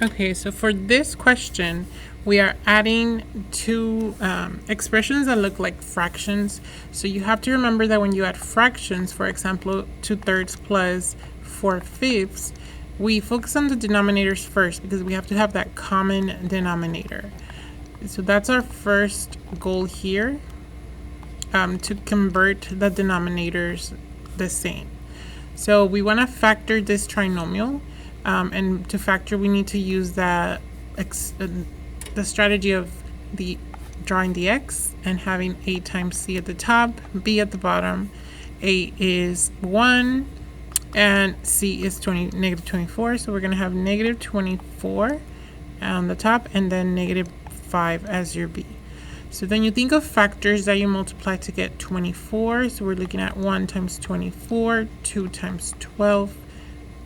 Okay, so for this question, we are adding two expressions that look like fractions. So you have to remember that when you add fractions, for example, 2/3 plus 4/5, we focus on the denominators first because we have to have that common denominator. So that's our first goal here, to convert the denominators the same. So we want to factor this trinomial, and to factor we need to use the strategy of drawing the x and having a times c at the top, b at the bottom. A is 1 and c is negative 24, so we're going to have negative 24 on the top and then negative 5 as your b. So then you think of factors that you multiply to get 24. So we're looking at 1 times 24, 2 times 12,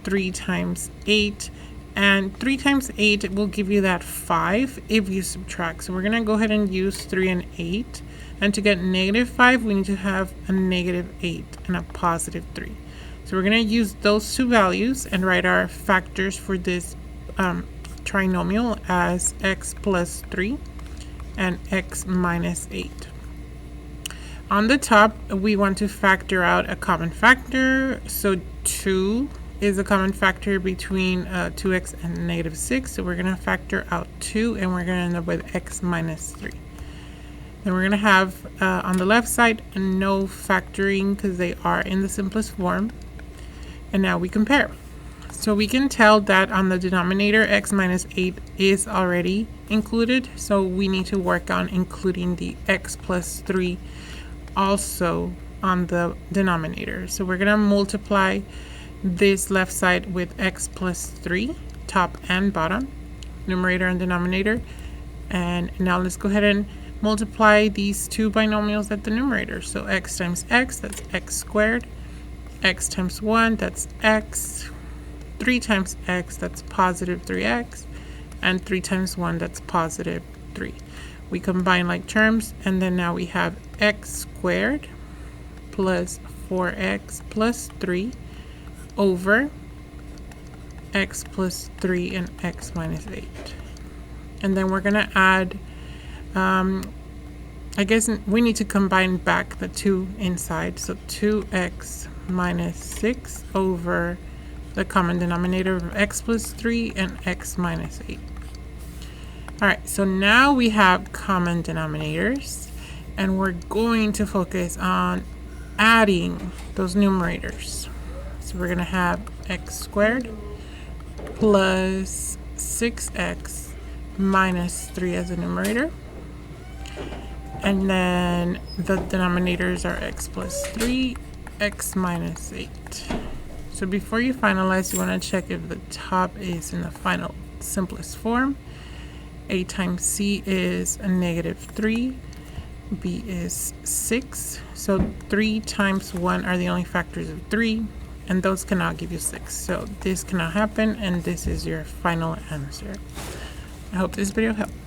3 times 8, and 3 times 8 will give you that 5 if you subtract. So we're going to go ahead and use 3 and 8. And to get negative 5, we need to have a negative 8 and a positive 3. So we're going to use those two values and write our factors for this trinomial as x plus 3 and x minus 8. On the top, we want to factor out a common factor. So 2 is a common factor between 2x and negative 6. So we're going to factor out 2 and we're going to end up with x minus 3. Then we're going to have on the left side no factoring because they are in the simplest form. And now we compare. So we can tell that on the denominator, x minus 8 is already included. So we need to work on including the x plus 3 also on the denominator. So we're going to multiply this left side with x plus 3, top and bottom, numerator and denominator. And now let's go ahead and multiply these two binomials at the numerator. So x times x, that's x squared. X times 1, that's x. 3 times x, that's positive 3x, and 3 times 1, that's positive 3. We combine like terms, and then now we have x squared plus 4x plus 3 over x plus 3 and x minus 8. And then we're going to add, I guess we need to combine back the 2 inside, so 2x minus 6 over the common denominator of x plus 3 and x minus 8. All right, so now we have common denominators, and we're going to focus on adding those numerators. So we're going to have x squared plus 6x minus 3 as a numerator. And then the denominators are x plus 3, x minus 8. So before you finalize, you want to check if the top is in the final simplest form. A times c is a negative 3, b is 6. So 3 times 1 are the only factors of 3, and those cannot give you 6. So this cannot happen, and this is your final answer. I hope this video helped.